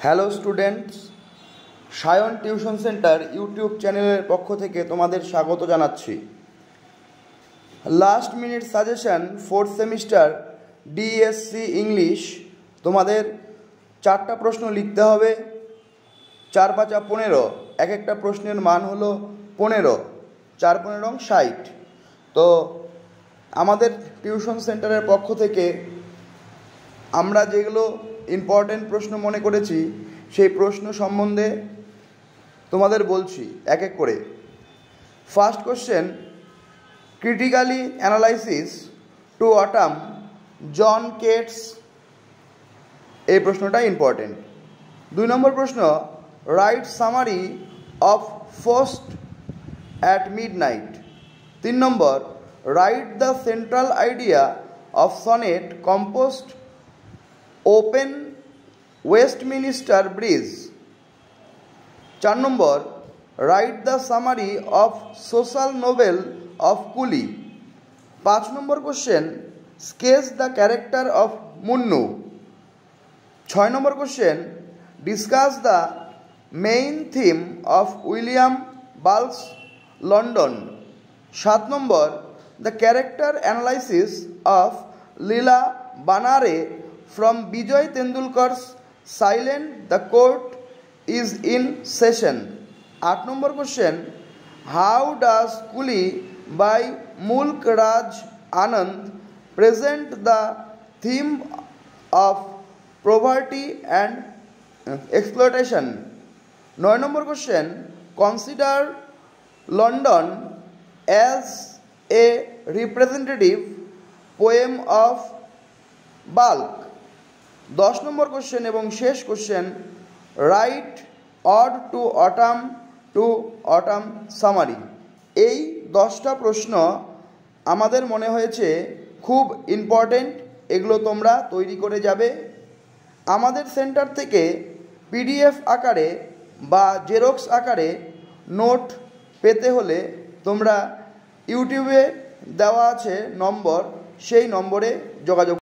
Hello students, Sayan tuition centre YouTube চ্যানেলের পক্ষ থেকে তোমাদের স্বাগত জানাচ্ছি। Last minute suggestion fourth semester DSC English. তোমাদের 4টা প্রশ্ন লিখতে হবে, 4 × 5 = 15। এক একটা প্রশ্নের মান হলো 15, 4 × 15 = 60। তো আমাদের টিউশন সেন্টারের পক্ষ থেকে আমরা যেগুলো ইম্পর্টেন্ট প্রশ্ন মনে করেছি সেই প্রশ্ন সম্বন্ধে তোমাদের বলছি এক এক করে। First question, critically analysis to autumn John Keats. এই প্রশ্নটা ইম্পর্টেন্ট। 2 নম্বর প্রশ্ন, write summary of Frost at midnight. 3 নম্বর, write the central idea of sonnet composed upon Westminster Bridge. 4 নম্বর, write the summary of social novel of Coolie. 5 নম্বর question, sketch the character of Munnoo. 6 নম্বর কোশ্চেন, discuss the main theme of William Blake's London. 7 নম্বর, the character analysis of Leela Benare from Bijoy Tendulkar's Silent the Court is in Session. 8 number question, how does Kuli by Mulk Raj Anand present the theme of poverty and exploitation? 9 নম্বর question, consider London as a representative poem of Balk. 10 নম্বর question এবং শেষ question, write ode to autumn summary. এই 10টা প্রশ্ন আমাদের মনে হয়েছে খুব ইম্পর্টেন্ট, এগুলো তোমরা তৈরি করে যাবে। আমাদের সেন্টার থেকে পিডিএফ আকারে বা জেরক্স আকারে নোট পেতে হলে তোমরা ইউটিউবে দেওয়া আছে নম্বর, সেই নম্বরে যোগাযোগ